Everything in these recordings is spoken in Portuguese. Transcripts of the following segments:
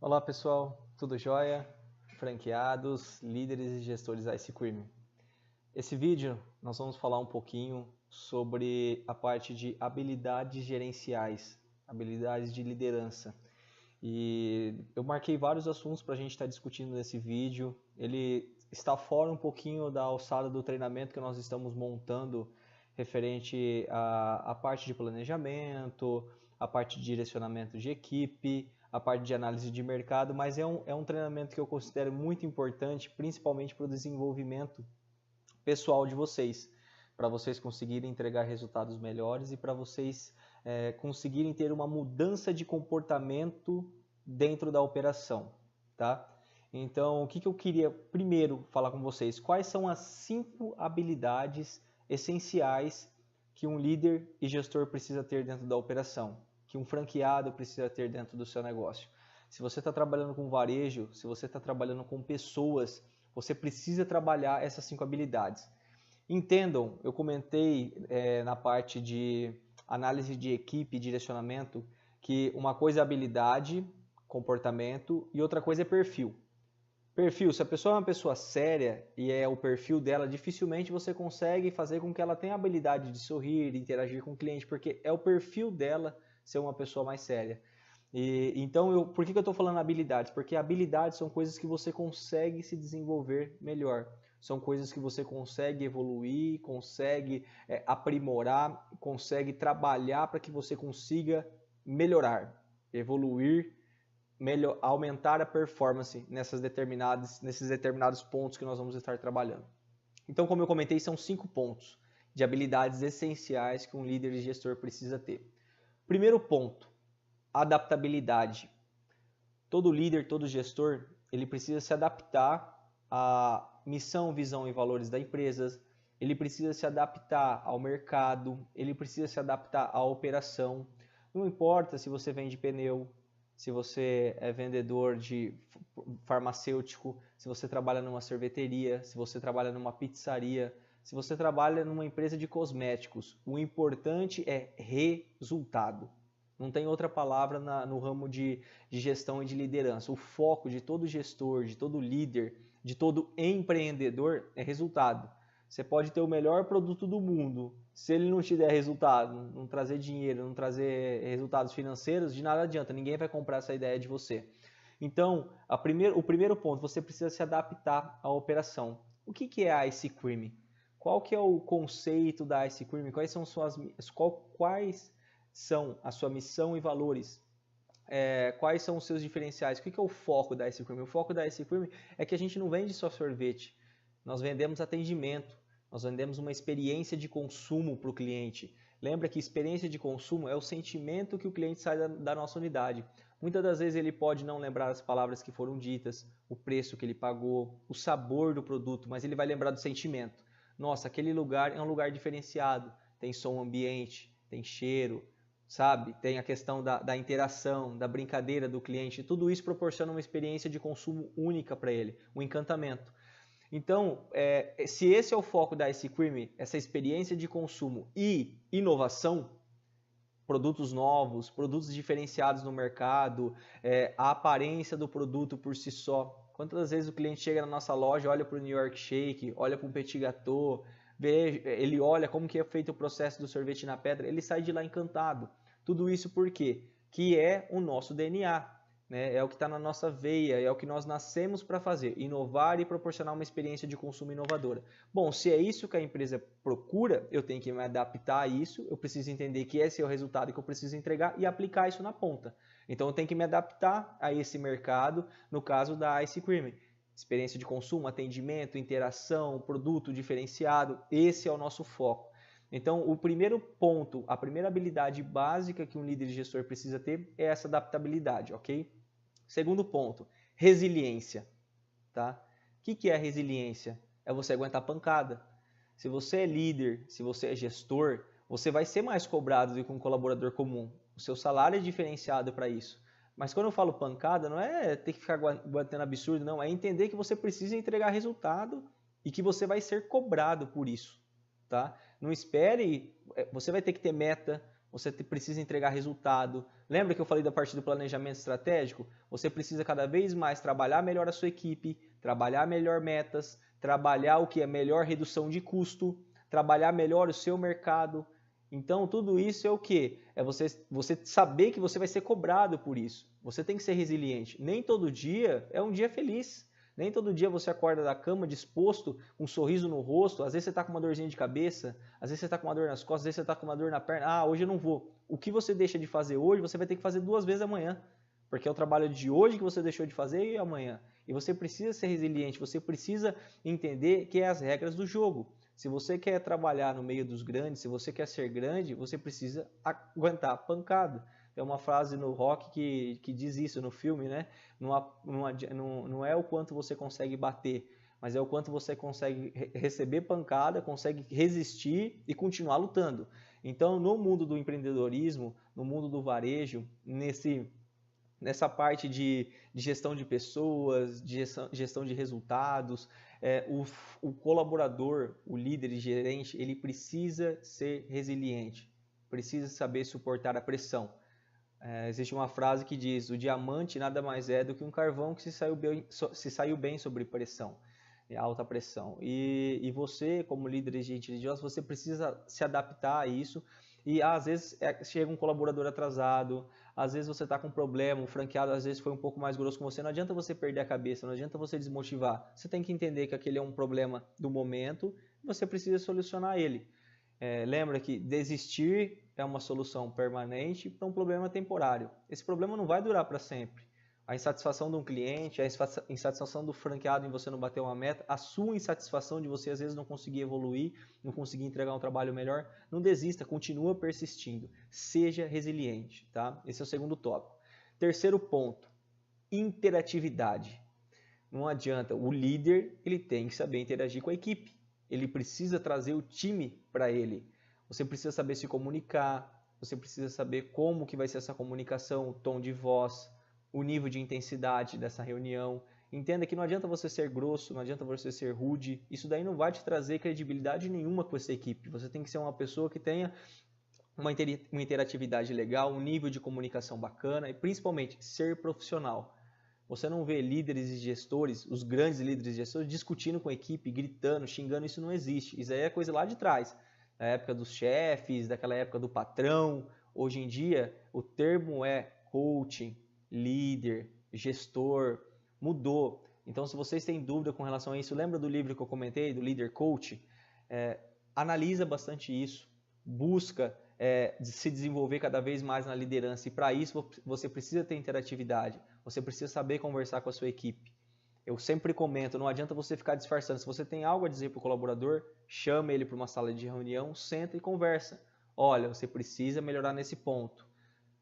Olá pessoal, tudo jóia? Franqueados, líderes e gestores Ice Cream. Esse vídeo nós vamos falar um pouquinho sobre a parte de habilidades gerenciais, habilidades de liderança. E eu marquei vários assuntos para a gente estar discutindo nesse vídeo. Ele está fora um pouquinho da alçada do treinamento que nós estamos montando referente à parte de planejamento, a parte de direcionamento de equipe, a parte de análise de mercado, mas é um treinamento que eu considero muito importante, principalmente para o desenvolvimento pessoal de vocês, para vocês conseguirem entregar resultados melhores e para vocês conseguirem ter uma mudança de comportamento dentro da operação, tá? Então, o que eu queria primeiro falar com vocês? Quais são as 5 habilidades essenciais que um líder e gestor precisa ter dentro da operação, que um franqueado precisa ter dentro do seu negócio? Se você está trabalhando com varejo, se você está trabalhando com pessoas, você precisa trabalhar essas 5 habilidades. Entendam, eu comentei na parte de análise de equipe e direcionamento que uma coisa é habilidade, comportamento e outra coisa é perfil. Perfil, se a pessoa é uma pessoa séria e é o perfil dela, dificilmente você consegue fazer com que ela tenha a habilidade de sorrir, de interagir com o cliente, porque é o perfil dela ser uma pessoa mais séria. Então, por que eu estou falando habilidades? Porque habilidades são coisas que você consegue se desenvolver melhor. São coisas que você consegue evoluir, consegue aprimorar, consegue trabalhar para que você consiga melhorar, evoluir, aumentar a performance nesses determinados pontos que nós vamos estar trabalhando. Então, como eu comentei, são 5 pontos de habilidades essenciais que um líder e gestor precisa ter. Primeiro ponto, adaptabilidade. Todo líder, todo gestor, ele precisa se adaptar à missão, visão e valores da empresa, ele precisa se adaptar ao mercado, ele precisa se adaptar à operação. Não importa se você vende pneu, se você é vendedor de farmacêutico, se você trabalha numa sorveteria, se você trabalha numa pizzaria, se você trabalha numa empresa de cosméticos, o importante é resultado. Não tem outra palavra no ramo de gestão e de liderança. O foco de todo gestor, de todo líder, de todo empreendedor é resultado. Você pode ter o melhor produto do mundo, se ele não te der resultado, não trazer dinheiro, não trazer resultados financeiros, de nada adianta, ninguém vai comprar essa ideia de você. Então, o primeiro ponto, você precisa se adaptar à operação. O que é a Ice Cream? Qual que é o conceito da Ice Cream? Quais são a sua missão e valores? Quais são os seus diferenciais? O que é o foco da Ice Cream? O foco da Ice Cream é que a gente não vende só sorvete, nós vendemos atendimento, nós vendemos uma experiência de consumo para o cliente. Lembra que experiência de consumo é o sentimento que o cliente sai da nossa unidade. Muitas das vezes ele pode não lembrar as palavras que foram ditas, o preço que ele pagou, o sabor do produto, mas ele vai lembrar do sentimento. Nossa, aquele lugar é um lugar diferenciado, tem som ambiente, tem cheiro, sabe? Tem a questão da interação, da brincadeira do cliente. Tudo isso proporciona uma experiência de consumo única para ele, um encantamento. Então, se esse é o foco da Ice Cream, essa experiência de consumo e inovação, produtos novos, produtos diferenciados no mercado, a aparência do produto por si só. Quantas vezes o cliente chega na nossa loja, olha para o New York Shake, olha para um Petit Gâteau, ele olha como que é feito o processo do sorvete na pedra, ele sai de lá encantado. Tudo isso por quê? Que é o nosso DNA. É o que está na nossa veia, é o que nós nascemos para fazer, inovar e proporcionar uma experiência de consumo inovadora. Bom, se é isso que a empresa procura, eu tenho que me adaptar a isso, eu preciso entender que esse é o resultado que eu preciso entregar e aplicar isso na ponta. Então eu tenho que me adaptar a esse mercado, no caso da Ice Cream. Experiência de consumo, atendimento, interação, produto diferenciado, esse é o nosso foco. Então, o primeiro ponto, a primeira habilidade básica que um líder e gestor precisa ter é essa adaptabilidade, ok? Segundo ponto, resiliência, tá? O que é a resiliência? É você aguentar pancada. Se você é líder, se você é gestor, você vai ser mais cobrado do que um colaborador comum. O seu salário é diferenciado para isso. Mas quando eu falo pancada, não é ter que ficar aguentando absurdo, não. É entender que você precisa entregar resultado e que você vai ser cobrado por isso, tá? Não espere, você vai ter que ter meta, você precisa entregar resultado. Lembra que eu falei da parte do planejamento estratégico? Você precisa cada vez mais trabalhar melhor a sua equipe, trabalhar melhor metas, trabalhar o que é melhor redução de custo, trabalhar melhor o seu mercado. Então, tudo isso é o quê? É você saber que você vai ser cobrado por isso. Você tem que ser resiliente. Nem todo dia é um dia feliz. Nem todo dia você acorda da cama disposto, com um sorriso no rosto. Às vezes você está com uma dorzinha de cabeça, às vezes você está com uma dor nas costas, às vezes você está com uma dor na perna. Ah, hoje eu não vou. O que você deixa de fazer hoje, você vai ter que fazer 2 vezes amanhã. Porque é o trabalho de hoje que você deixou de fazer e amanhã. E você precisa ser resiliente, você precisa entender que é as regras do jogo. Se você quer trabalhar no meio dos grandes, se você quer ser grande, você precisa aguentar a pancada. Tem uma frase no rock que diz isso no filme, né? Não é o quanto você consegue bater, mas é o quanto você consegue receber pancada, consegue resistir e continuar lutando. Então, no mundo do empreendedorismo, no mundo do varejo, nessa parte de gestão de pessoas, de gestão de resultados, o colaborador, o líder e gerente, ele precisa ser resiliente, precisa saber suportar a pressão. Existe uma frase que diz: o diamante nada mais é do que um carvão que se saiu bem sobre pressão, alta pressão. E você, como líder e gerente religioso, você precisa se adaptar a isso. E às vezes chega um colaborador atrasado, às vezes você está com um problema, o franqueado às vezes foi um pouco mais grosso com você, não adianta você perder a cabeça, não adianta você desmotivar. Você tem que entender que aquele é um problema do momento e você precisa solucionar ele. Lembra que desistir é uma solução permanente para um problema temporário. Esse problema não vai durar para sempre. A insatisfação de um cliente, a insatisfação do franqueado em você não bater uma meta, a sua insatisfação de você às vezes não conseguir evoluir, não conseguir entregar um trabalho melhor, não desista, continua persistindo. Seja resiliente, tá? Esse é o segundo tópico. Terceiro ponto, interatividade. Não adianta, o líder ele tem que saber interagir com a equipe. Ele precisa trazer o time para ele. Você precisa saber se comunicar, você precisa saber como que vai ser essa comunicação, o tom de voz, o nível de intensidade dessa reunião. Entenda que não adianta você ser grosso, não adianta você ser rude. Isso daí não vai te trazer credibilidade nenhuma com essa equipe. Você tem que ser uma pessoa que tenha uma interatividade legal, um nível de comunicação bacana e principalmente ser profissional. Você não vê líderes e gestores, os grandes líderes e gestores, discutindo com a equipe, gritando, xingando, isso não existe. Isso aí é coisa lá de trás, da época dos chefes, daquela época do patrão. Hoje em dia, o termo é coaching, líder, gestor, mudou. Então, se vocês têm dúvida com relação a isso, lembra do livro que eu comentei, do Líder Coach? Analisa bastante isso, busca se desenvolver cada vez mais na liderança e para isso você precisa ter interatividade, você precisa saber conversar com a sua equipe. Eu sempre comento, não adianta você ficar disfarçando, se você tem algo a dizer para o colaborador, chame ele para uma sala de reunião, senta e conversa. Olha, você precisa melhorar nesse ponto.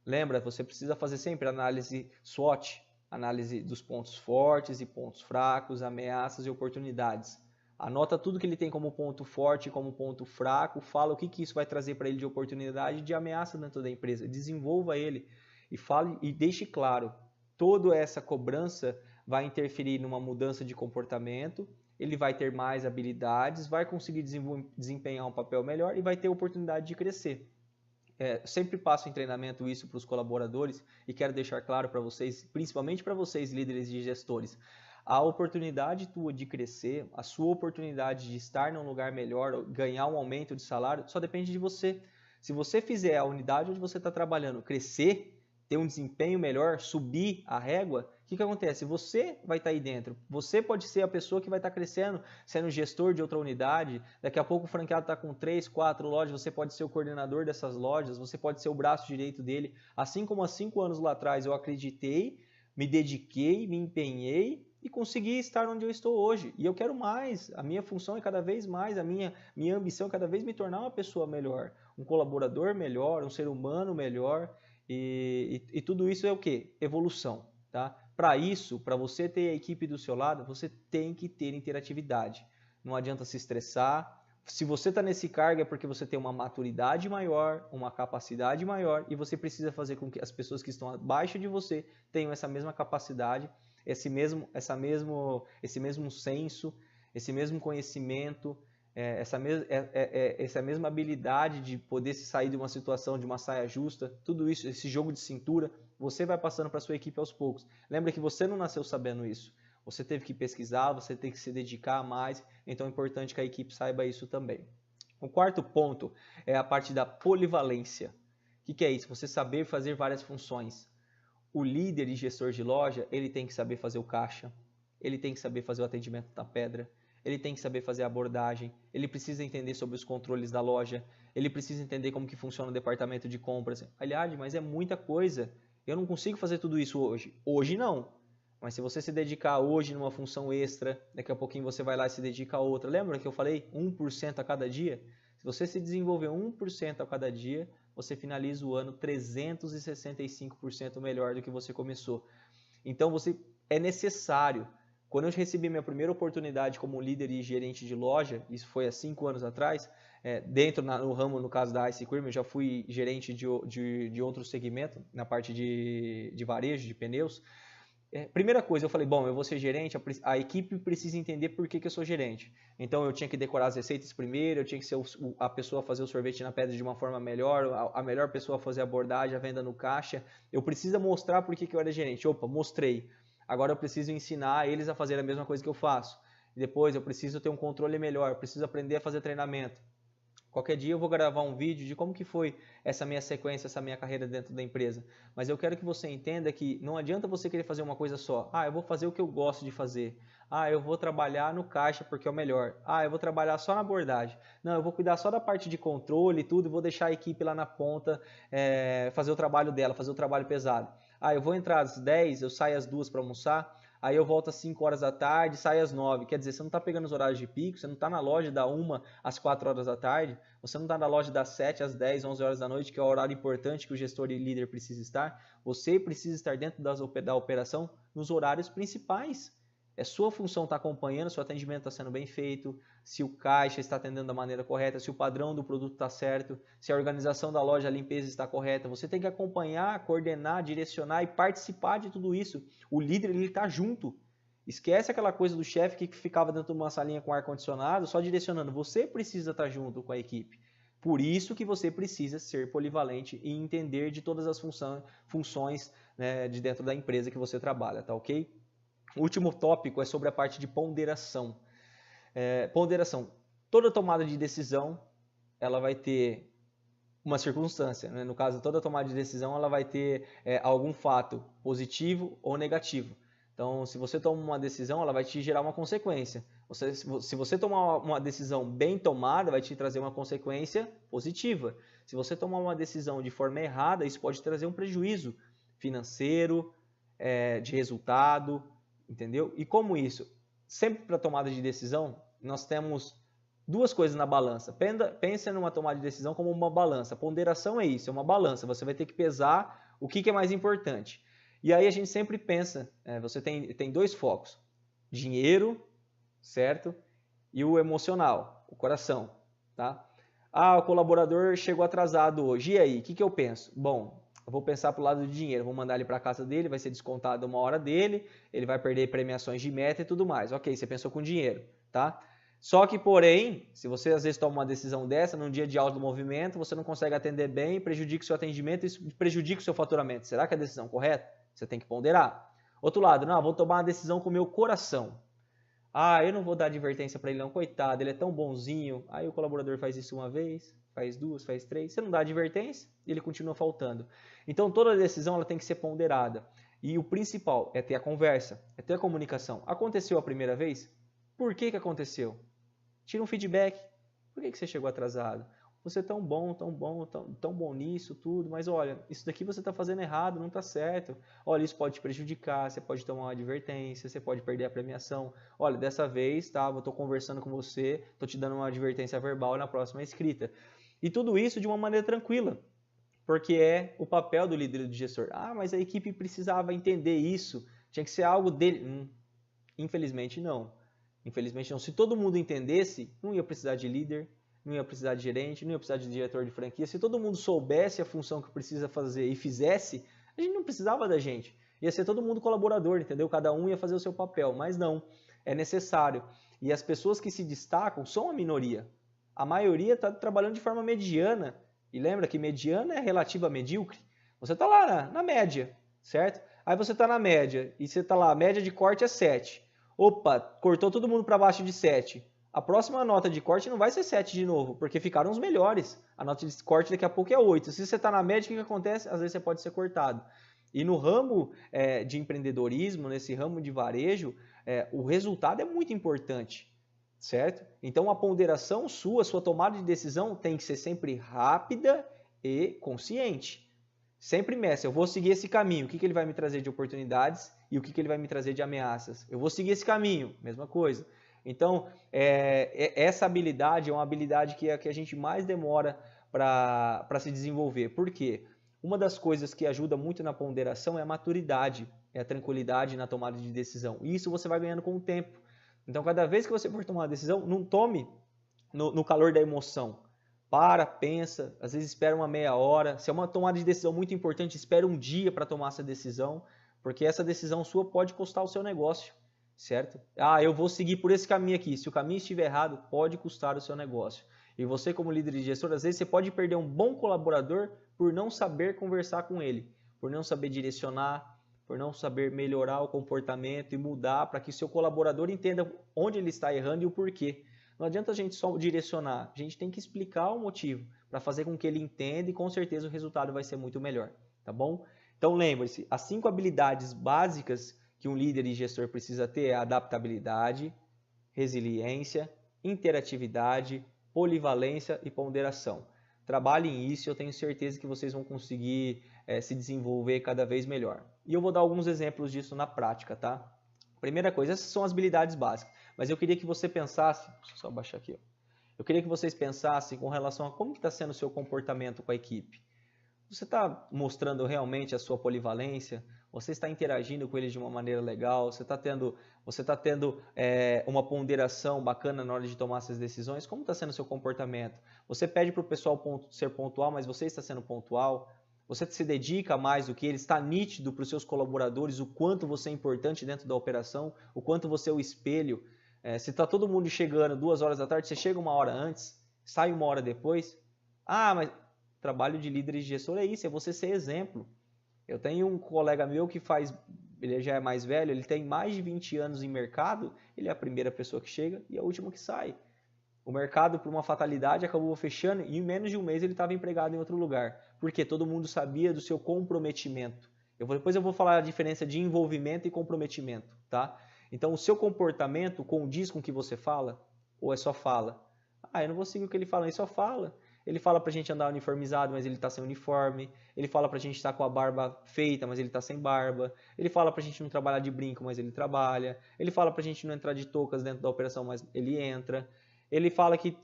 Lembra, você precisa fazer sempre análise SWOT, análise dos pontos fortes e pontos fracos, ameaças e oportunidades. Anota tudo que ele tem como ponto forte, como ponto fraco, fala o que isso vai trazer para ele de oportunidade e de ameaça dentro da empresa. Desenvolva ele e fale e deixe claro, toda essa cobrança vai interferir numa mudança de comportamento, ele vai ter mais habilidades, vai conseguir desempenhar um papel melhor e vai ter oportunidade de crescer. Sempre passo em treinamento isso para os colaboradores e quero deixar claro para vocês, principalmente para vocês líderes e gestores, a oportunidade tua de crescer, a sua oportunidade de estar num lugar melhor, ganhar um aumento de salário, só depende de você. Se você fizer a unidade onde você está trabalhando crescer, ter um desempenho melhor, subir a régua, o que acontece? Você vai estar aí dentro. Você pode ser a pessoa que vai estar crescendo, sendo gestor de outra unidade. Daqui a pouco o franqueado está com 3, 4 lojas, você pode ser o coordenador dessas lojas, você pode ser o braço direito dele. Assim como há 5 anos lá atrás eu acreditei, me dediquei, me empenhei e consegui estar onde eu estou hoje. E eu quero mais. A minha função é cada vez mais, a minha ambição é cada vez me tornar uma pessoa melhor, um colaborador melhor, um ser humano melhor. E tudo isso é o quê? Evolução, tá? Para isso, para você ter a equipe do seu lado, você tem que ter interatividade. Não adianta se estressar. Se você está nesse cargo é porque você tem uma maturidade maior, uma capacidade maior e você precisa fazer com que as pessoas que estão abaixo de você tenham essa mesma capacidade, esse mesmo senso, esse mesmo conhecimento, essa mesma habilidade de poder se sair de uma situação, de uma saia justa, tudo isso, esse jogo de cintura, você vai passando para a sua equipe aos poucos. Lembra que você não nasceu sabendo isso. Você teve que pesquisar, você teve que se dedicar mais, então é importante que a equipe saiba isso também. O quarto ponto é a parte da polivalência. O que é isso? Você saber fazer várias funções. O líder e gestor de loja, ele tem que saber fazer o caixa, ele tem que saber fazer o atendimento da pedra, ele tem que saber fazer a abordagem, ele precisa entender sobre os controles da loja, ele precisa entender como que funciona o departamento de compras. Aliás, mas é muita coisa. Eu não consigo fazer tudo isso hoje. Hoje não. Mas se você se dedicar hoje numa função extra, daqui a pouquinho você vai lá e se dedica a outra. Lembra que eu falei 1% a cada dia? Se você se desenvolver 1% a cada dia, você finaliza o ano 365% melhor do que você começou. Então é necessário. Quando eu recebi minha primeira oportunidade como líder e gerente de loja, isso foi há 5 anos atrás, no ramo, no caso da Ice Cream, eu já fui gerente de outro segmento, na parte de varejo, de pneus. Primeira coisa, eu falei, bom, eu vou ser gerente, a equipe precisa entender por que eu sou gerente. Então eu tinha que decorar as receitas primeiro, eu tinha que ser a pessoa a fazer o sorvete na pedra de uma forma melhor, a melhor pessoa a fazer a abordagem, a venda no caixa. Eu preciso mostrar por que eu era gerente. Opa, mostrei. Agora eu preciso ensinar eles a fazer a mesma coisa que eu faço. Depois eu preciso ter um controle melhor, preciso aprender a fazer treinamento. Qualquer dia eu vou gravar um vídeo de como que foi essa minha sequência, essa minha carreira dentro da empresa. Mas eu quero que você entenda que não adianta você querer fazer uma coisa só. Ah, eu vou fazer o que eu gosto de fazer. Ah, eu vou trabalhar no caixa porque é o melhor. Ah, eu vou trabalhar só na abordagem. Não, eu vou cuidar só da parte de controle e tudo, e vou deixar a equipe lá na ponta fazer o trabalho dela, fazer o trabalho pesado. Ah, eu vou entrar às 10, eu saio às 2 para almoçar. Aí eu volto às 5 horas da tarde, saio às 9. Quer dizer, você não está pegando os horários de pico, você não está na loja da 1 às 4 horas da tarde, você não está na loja das 7 às 10, 11 horas da noite, que é o horário importante que o gestor e líder precisa estar. Você precisa estar dentro da operação nos horários principais. É sua função estar acompanhando se o atendimento está sendo bem feito, se o caixa está atendendo da maneira correta, se o padrão do produto está certo, se a organização da loja, a limpeza está correta. Você tem que acompanhar, coordenar, direcionar e participar de tudo isso. O líder, ele está junto. Esquece aquela coisa do chefe que ficava dentro de uma salinha com ar-condicionado só direcionando. Você precisa estar junto com a equipe. Por isso que você precisa ser polivalente e entender de todas as funções, né, de dentro da empresa que você trabalha, tá ok? O último tópico é sobre a parte de ponderação. Ponderação. Toda tomada de decisão, ela vai ter uma circunstância, né? No caso, toda tomada de decisão, ela vai ter algum fato positivo ou negativo. Então, se você toma uma decisão, ela vai te gerar uma consequência. Se você tomar uma decisão bem tomada, vai te trazer uma consequência positiva. Se você tomar uma decisão de forma errada, isso pode trazer um prejuízo financeiro, de resultado, entendeu? E como isso? Sempre para tomada de decisão, nós temos duas coisas na balança. Pensa numa tomada de decisão como uma balança. Ponderação é isso, é uma balança. Você vai ter que pesar o que é mais importante. E aí a gente sempre pensa, você tem dois focos. Dinheiro, certo? E o emocional, o coração, tá? Ah, o colaborador chegou atrasado hoje. E aí, o que eu penso? Bom, eu vou pensar para o lado do dinheiro, vou mandar ele para a casa dele, vai ser descontado uma hora dele, ele vai perder premiações de meta e tudo mais. Ok, você pensou com dinheiro, tá? Só que, porém, se você às vezes toma uma decisão dessa, num dia de alto movimento, você não consegue atender bem, prejudica o seu atendimento e prejudica o seu faturamento. Será que é a decisão correta? Você tem que ponderar. Outro lado, não, vou tomar uma decisão com o meu coração. Ah, eu não vou dar advertência para ele não, coitado, ele é tão bonzinho. Aí o colaborador faz isso uma vez, faz duas, faz três, você não dá advertência e ele continua faltando. Então toda decisão ela tem que ser ponderada. E o principal é ter a conversa, é ter a comunicação. Aconteceu a primeira vez? Por que aconteceu? Tira um feedback. Por que você chegou atrasado? Você é tão bom nisso, tudo, mas olha, isso daqui você está fazendo errado, não está certo. Olha, isso pode te prejudicar, você pode tomar uma advertência, você pode perder a premiação. Olha, dessa vez, tá, eu estou conversando com você, estou te dando uma advertência verbal na próxima escrita. E tudo isso de uma maneira tranquila, porque é o papel do líder e do gestor. Ah, mas a equipe precisava entender isso, tinha que ser algo dele. Infelizmente não. Infelizmente não. Se todo mundo entendesse, não ia precisar de líder, não ia precisar de gerente, não ia precisar de diretor de franquia. Se todo mundo soubesse a função que precisa fazer e fizesse, a gente não precisava da gente. Ia ser todo mundo colaborador, entendeu? Cada um ia fazer o seu papel, mas não. é necessário. E as pessoas que se destacam são a minoria. A maioria está trabalhando de forma mediana. E lembra que mediana é relativa a medíocre. Você está lá na média, certo? Aí você está na média e você está lá, a média de corte é 7. Opa, cortou todo mundo para baixo de 7. A próxima nota de corte não vai ser 7 de novo, porque ficaram os melhores. A nota de corte daqui a pouco é 8. Se você está na média, o que acontece? Às vezes você pode ser cortado. E no ramo de empreendedorismo, nesse ramo de varejo, o resultado é muito importante, certo? Então a ponderação sua tomada de decisão tem que ser sempre rápida e consciente. Sempre meça, eu vou seguir esse caminho, o que ele vai me trazer de oportunidades e o que ele vai me trazer de ameaças. Eu vou seguir esse caminho, mesma coisa. Então, essa habilidade é uma habilidade que a gente mais demora para se desenvolver. Por quê? Uma das coisas que ajuda muito na ponderação é a maturidade, é a tranquilidade na tomada de decisão. E isso você vai ganhando com o tempo. Então, cada vez que você for tomar uma decisão, não tome no calor da emoção. Para, pensa, às vezes espera uma meia hora. Se é uma tomada de decisão muito importante, espera um dia para tomar essa decisão, porque essa decisão sua pode custar o seu negócio, certo? Ah, eu vou seguir por esse caminho aqui. Se o caminho estiver errado, pode custar o seu negócio. E você, como líder e gestor, às vezes você pode perder um bom colaborador por não saber conversar com ele, por não saber direcionar, por não saber melhorar o comportamento e mudar para que o seu colaborador entenda onde ele está errando e o porquê. Não adianta a gente só direcionar, a gente tem que explicar o motivo para fazer com que ele entenda e com certeza o resultado vai ser muito melhor, tá bom? Então lembre-se, as 5 habilidades básicas que um líder e gestor precisa ter é adaptabilidade, resiliência, interatividade, polivalência e ponderação. Trabalhem isso e eu tenho certeza que vocês vão conseguir se desenvolver cada vez melhor. E eu vou dar alguns exemplos disso na prática, tá? Primeira coisa, essas são as habilidades básicas. Mas eu queria que você pensasse, deixa eu só baixar aqui, ó. Eu queria que vocês pensassem com relação a como está sendo o seu comportamento com a equipe. Você está mostrando realmente a sua polivalência? Você está interagindo com eles de uma maneira legal? Você está tendo uma ponderação bacana na hora de tomar essas decisões? Como está sendo o seu comportamento? Você pede para o pessoal ser pontual, mas você está sendo pontual? Você se dedica mais do que ele? Está nítido para os seus colaboradores o quanto você é importante dentro da operação? O quanto você é o espelho? Se está todo mundo chegando 2 horas da tarde, você chega 1 hora antes, sai 1 hora depois. Ah, mas trabalho de líder e gestor é isso, é você ser exemplo. Eu tenho um colega meu que ele já é mais velho, ele tem mais de 20 anos em mercado, ele é a primeira pessoa que chega e a última que sai. O mercado, por uma fatalidade, acabou fechando e em menos de um mês ele estava empregado em outro lugar. Porque todo mundo sabia do seu comprometimento. Depois eu vou falar a diferença de envolvimento e comprometimento, tá? Então, o seu comportamento condiz com o que você fala? Ou é só fala? Ah, eu não vou seguir o que ele fala, ele só fala. Ele fala pra gente andar uniformizado, mas ele tá sem uniforme. Ele fala pra gente estar com a barba feita, mas ele tá sem barba. Ele fala pra gente não trabalhar de brinco, mas ele trabalha. Ele fala pra gente não entrar de toucas dentro da operação, mas ele entra. Ele fala que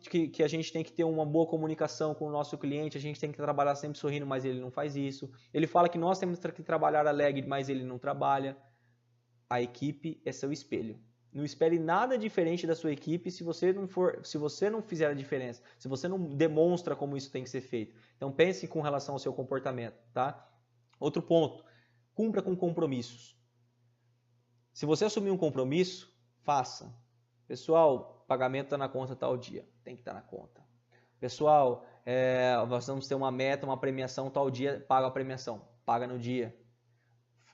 a gente tem que ter uma boa comunicação com o nosso cliente, a gente tem que trabalhar sempre sorrindo, mas ele não faz isso. Ele fala que nós temos que trabalhar alegre, mas ele não trabalha. A equipe é seu espelho. Não espere nada diferente da sua equipe se você não fizer a diferença, se você não demonstra como isso tem que ser feito. Então pense com relação ao seu comportamento, tá? Outro ponto, cumpra com compromissos. Se você assumir um compromisso, faça. Pessoal, pagamento está na conta tal dia, tem que estar na conta. Pessoal, nós vamos ter uma meta, uma premiação tal dia, paga a premiação, paga no dia.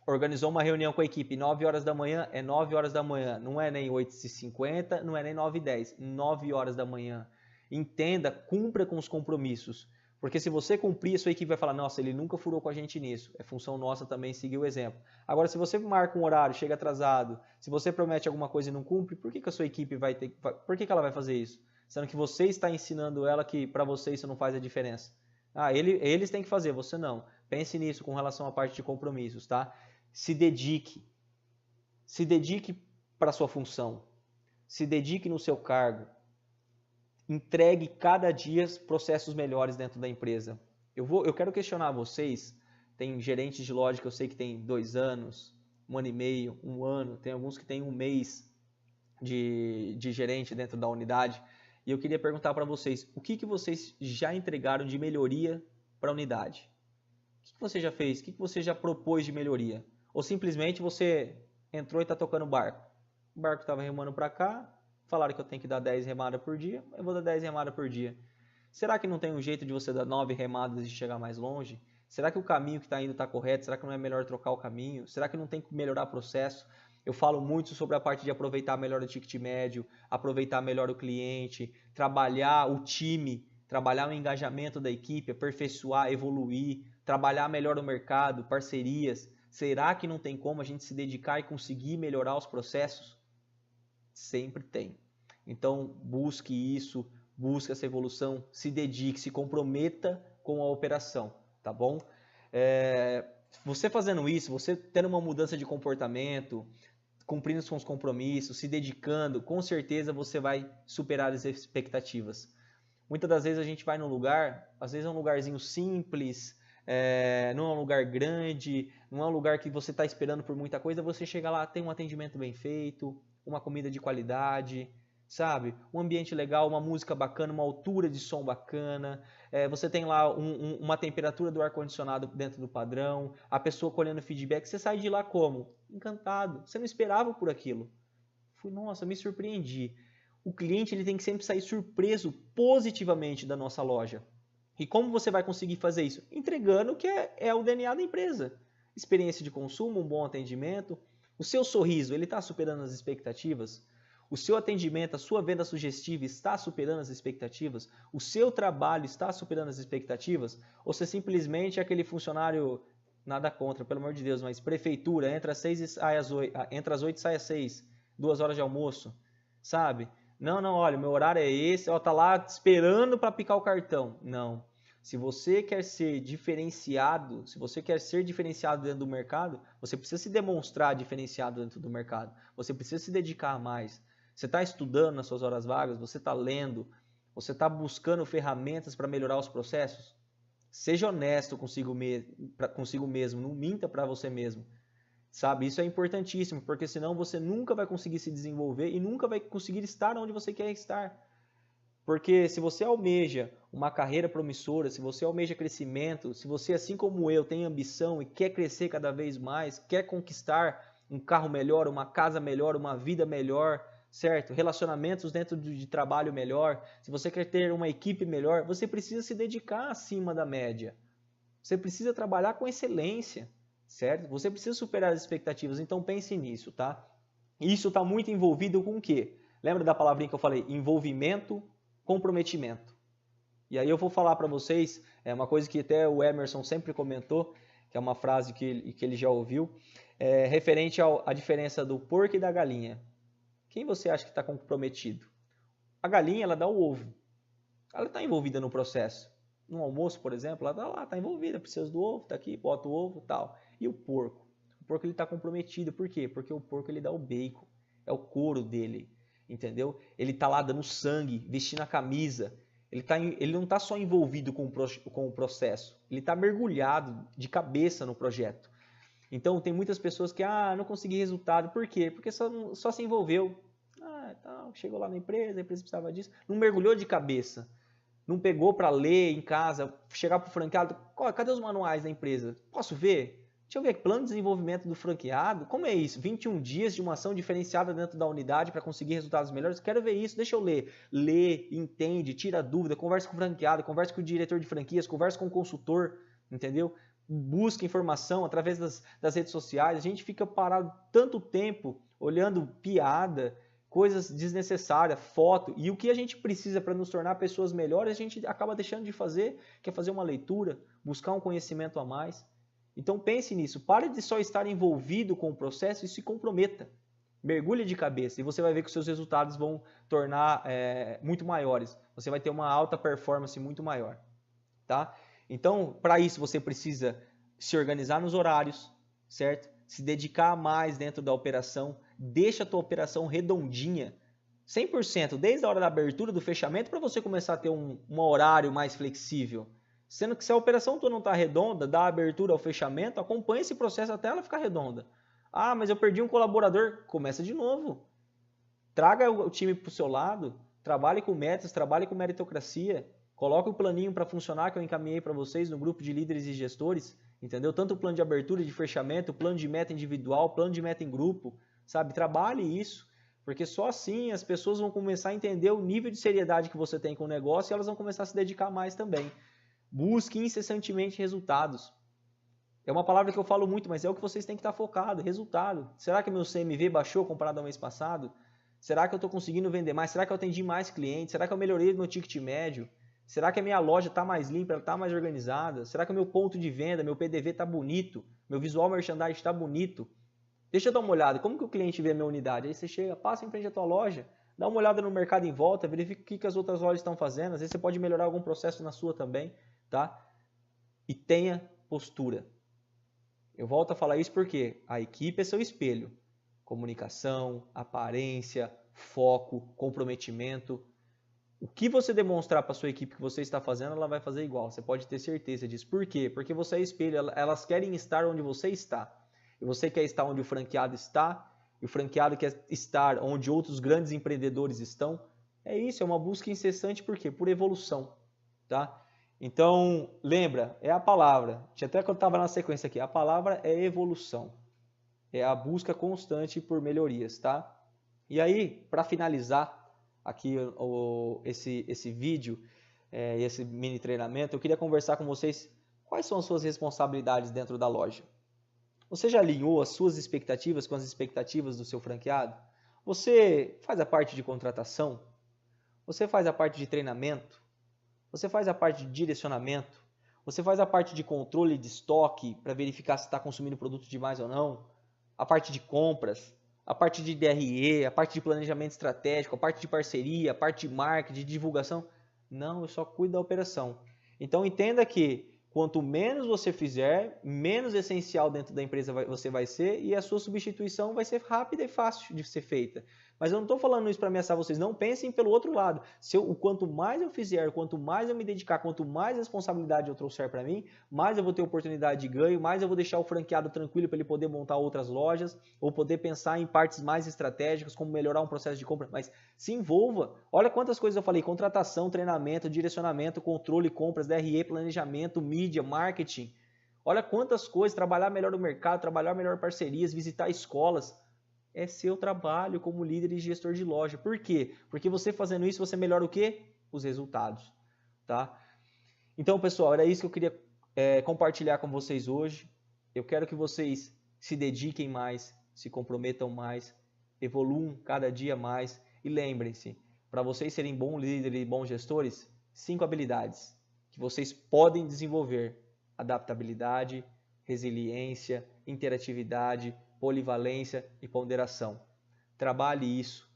Organizou uma reunião com a equipe, 9 horas da manhã, é 9 horas da manhã, não é nem 8h50, não é nem 9h10, 9 horas da manhã. Entenda, cumpra com os compromissos, porque se você cumprir, a sua equipe vai falar, nossa, ele nunca furou com a gente nisso, é função nossa também seguir o exemplo. Agora, se você marca um horário, chega atrasado, se você promete alguma coisa e não cumpre, por que a sua equipe por que ela vai fazer isso? Sendo que você está ensinando ela que para você isso não faz a diferença. Ah, eles têm que fazer, você não. Pense nisso com relação à parte de compromissos, tá? Se dedique para a sua função, se dedique no seu cargo, entregue cada dia processos melhores dentro da empresa. Eu quero questionar vocês, tem gerentes de loja que eu sei que tem 2 anos, 1 ano e meio, 1 ano, tem alguns que tem 1 mês de gerente dentro da unidade, e eu queria perguntar para vocês, o que vocês já entregaram de melhoria para a unidade? O que você já fez? O que você já propôs de melhoria? Ou simplesmente você entrou e está tocando barco? o barco estava remando para cá, falaram que eu tenho que dar 10 remadas por dia, eu vou dar 10 remadas por dia. Será que não tem um jeito de você dar 9 remadas e chegar mais longe? Será que o caminho que está indo está correto? Será que não é melhor trocar o caminho? Será que não tem que melhorar o processo? Eu falo muito sobre a parte de aproveitar melhor o ticket médio, aproveitar melhor o cliente, trabalhar o time, trabalhar o engajamento da equipe, aperfeiçoar, evoluir, trabalhar melhor o mercado, parcerias. Será que não tem como a gente se dedicar e conseguir melhorar os processos? Sempre tem. Então, busque isso, busque essa evolução, se dedique, se comprometa com a operação, tá bom? Você fazendo isso, você tendo uma mudança de comportamento, cumprindo com os compromissos, se dedicando, com certeza você vai superar as expectativas. Muitas das vezes a gente vai num lugar, às vezes é um lugarzinho simples, não é um lugar grande, não é um lugar que você está esperando por muita coisa, você chega lá, tem um atendimento bem feito, uma comida de qualidade, sabe? Um ambiente legal, uma música bacana, uma altura de som bacana, você tem lá uma temperatura do ar-condicionado dentro do padrão, a pessoa colhendo feedback, você sai de lá como? Encantado, você não esperava por aquilo. Nossa, me surpreendi. O cliente ele tem que sempre sair surpreso positivamente da nossa loja. E como você vai conseguir fazer isso? Entregando o que é o DNA da empresa. Experiência de consumo, um bom atendimento. O seu sorriso, ele está superando as expectativas? O seu atendimento, a sua venda sugestiva está superando as expectativas? O seu trabalho está superando as expectativas? Ou você simplesmente é aquele funcionário, nada contra, pelo amor de Deus, mas prefeitura, entra às 6 e sai às 8, entra às 8 e sai às 6, 2 horas de almoço, sabe? Não, olha, meu horário é esse, ó, tá lá esperando para picar o cartão. Não. Se você quer ser diferenciado, dentro do mercado, você precisa se demonstrar diferenciado dentro do mercado. Você precisa se dedicar mais. Você está estudando nas suas horas vagas, você está lendo, você está buscando ferramentas para melhorar os processos? Seja honesto consigo mesmo, não minta para você mesmo. Sabe, isso é importantíssimo, porque senão você nunca vai conseguir se desenvolver e nunca vai conseguir estar onde você quer estar. Porque se você almeja uma carreira promissora, se você almeja crescimento, se você, assim como eu, tem ambição e quer crescer cada vez mais, quer conquistar um carro melhor, uma casa melhor, uma vida melhor, certo? Relacionamentos dentro de trabalho melhor, se você quer ter uma equipe melhor, você precisa se dedicar acima da média. Você precisa trabalhar com excelência, certo? Você precisa superar as expectativas, então pense nisso, tá? Isso está muito envolvido com o quê? Lembra da palavrinha que eu falei? Envolvimento, comprometimento. E aí eu vou falar para vocês, uma coisa que até o Emerson sempre comentou, que é uma frase que ele já ouviu, referente à diferença do porco e da galinha. Quem você acha que está comprometido? A galinha, ela dá o ovo. Ela está envolvida no processo. No almoço, por exemplo, ela está lá, está envolvida, precisa do ovo, está aqui, bota o ovo e tal. E o porco? O porco ele está comprometido, por quê? Porque o porco ele dá o bacon, é o couro dele, entendeu? Ele está lá dando sangue, vestindo a camisa, ele não está só envolvido com o processo, ele está mergulhado de cabeça no projeto. Então tem muitas pessoas que, não consegui resultado, por quê? Porque só se envolveu. Chegou lá na empresa, a empresa precisava disso, não mergulhou de cabeça. Não pegou para ler em casa, chegar para o franqueado, cadê os manuais da empresa? Posso ver? Deixa eu ver, plano de desenvolvimento do franqueado, como é isso? 21 dias de uma ação diferenciada dentro da unidade para conseguir resultados melhores? Quero ver isso, deixa eu ler. Lê, entende, tira dúvida, conversa com o franqueado, conversa com o diretor de franquias, conversa com o consultor, entendeu? Busca informação através das redes sociais. A gente fica parado tanto tempo olhando piada, coisas desnecessárias, foto, e o que a gente precisa para nos tornar pessoas melhores, a gente acaba deixando de fazer, que é fazer uma leitura, buscar um conhecimento a mais. Então pense nisso, pare de só estar envolvido com o processo e se comprometa. Mergulhe de cabeça e você vai ver que os seus resultados vão tornar muito maiores. Você vai ter uma alta performance muito maior. Tá? Então, para isso você precisa se organizar nos horários, certo? Se dedicar mais dentro da operação, deixa a tua operação redondinha, 100%, desde a hora da abertura, do fechamento, para você começar a ter um horário mais flexível. Sendo que se a operação tua não está redonda, da abertura ao fechamento, acompanha esse processo até ela ficar redonda. Mas eu perdi um colaborador, começa de novo. Traga o time para o seu lado, trabalhe com metas, trabalhe com meritocracia, coloque o planinho para funcionar que eu encaminhei para vocês no grupo de líderes e gestores, entendeu? Tanto o plano de abertura e de fechamento, plano de meta individual, plano de meta em grupo, sabe? Trabalhe isso, Porque só assim as pessoas vão começar a entender o nível de seriedade que você tem com o negócio e elas vão começar a se dedicar mais também. Busque incessantemente resultados. É uma palavra que eu falo muito, mas é o que vocês têm que estar focado, resultado. Será que meu CMV baixou comparado ao mês passado? Será que eu estou conseguindo vender mais? Será que eu atendi mais clientes? Será que eu melhorei no ticket médio? Será que a minha loja está mais limpa, ela está mais organizada? Será que o meu ponto de venda, meu PDV está bonito? Meu visual merchandising está bonito? Deixa eu dar uma olhada, como que o cliente vê a minha unidade? Aí você chega, passa em frente à tua loja, dá uma olhada no mercado em volta, verifica o que as outras lojas estão fazendo, às vezes você pode melhorar algum processo na sua também, tá? E tenha postura. Eu volto a falar isso porque a equipe é seu espelho. Comunicação, aparência, foco, comprometimento. O que você demonstrar para sua equipe que você está fazendo, ela vai fazer igual. Você pode ter certeza disso. Por quê? Porque você é espelho. Elas querem estar onde você está. E você quer estar onde o franqueado está. E o franqueado quer estar onde outros grandes empreendedores estão. É isso, é uma busca incessante. Por quê? Por evolução. Tá? Então, lembra, é a palavra. Tinha até que eu estava na sequência aqui. A palavra é evolução. É a busca constante por melhorias, tá? E aí, para finalizar aqui esse vídeo, esse mini treinamento, eu queria conversar com vocês quais são as suas responsabilidades dentro da loja. Você já alinhou as suas expectativas com as expectativas do seu franqueado? Você faz a parte de contratação? Você faz a parte de treinamento? Você faz a parte de direcionamento? Você faz a parte de controle de estoque para verificar se está consumindo produto demais ou não? A parte de compras? A parte de DRE? A parte de planejamento estratégico? A parte de parceria? A parte de marketing, de divulgação? Não, eu só cuido da operação. Então entenda que quanto menos você fizer, menos essencial dentro da empresa você vai ser e a sua substituição vai ser rápida e fácil de ser feita. Mas eu não estou falando isso para ameaçar vocês, não pensem pelo outro lado. O quanto mais eu fizer, quanto mais eu me dedicar, quanto mais responsabilidade eu trouxer para mim, mais eu vou ter oportunidade de ganho, mais eu vou deixar o franqueado tranquilo para ele poder montar outras lojas, ou poder pensar em partes mais estratégicas, como melhorar um processo de compra. Mas se envolva. Olha quantas coisas eu falei, contratação, treinamento, direcionamento, controle, compras, DRE, planejamento, mídia, marketing. Olha quantas coisas, trabalhar melhor o mercado, trabalhar melhor parcerias, visitar escolas. É seu trabalho como líder e gestor de loja. Por quê? Porque você fazendo isso, você melhora o quê? Os resultados. Tá? Então, pessoal, era isso que eu queria compartilhar com vocês hoje. Eu quero que vocês se dediquem mais, se comprometam mais, evoluam cada dia mais. E lembrem-se, para vocês serem bons líderes e bons gestores, 5 habilidades que vocês podem desenvolver: adaptabilidade, resiliência, interatividade, polivalência e ponderação. Trabalhe isso,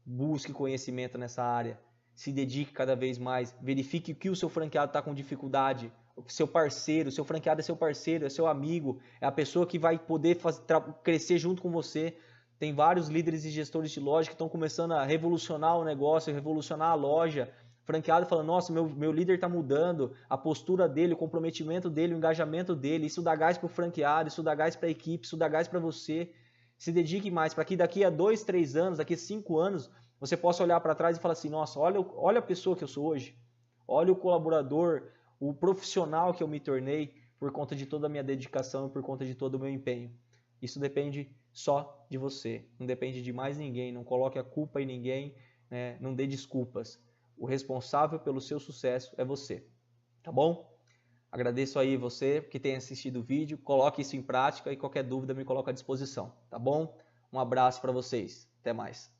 busque conhecimento nessa área, se dedique cada vez mais, verifique o que o seu franqueado está com dificuldade, o seu parceiro, seu franqueado é seu parceiro, é seu amigo, é a pessoa que vai poder crescer junto com você. Tem vários líderes e gestores de loja que estão começando a revolucionar o negócio, revolucionar a loja. Franqueado falando, nossa, meu líder está mudando, a postura dele, o comprometimento dele, o engajamento dele, isso dá gás para o franqueado, isso dá gás para a equipe, isso dá gás para você. Se dedique mais para que daqui a 2, 3 anos, daqui a 5 anos, você possa olhar para trás e falar assim, nossa, olha a pessoa que eu sou hoje, olha o colaborador, o profissional que eu me tornei por conta de toda a minha dedicação e por conta de todo o meu empenho. Isso depende só de você, não depende de mais ninguém, não coloque a culpa em ninguém, né? Não dê desculpas. O responsável pelo seu sucesso é você, tá bom? Agradeço aí você que tem assistido o vídeo, coloque isso em prática e qualquer dúvida me coloque à disposição, tá bom? Um abraço para vocês, até mais.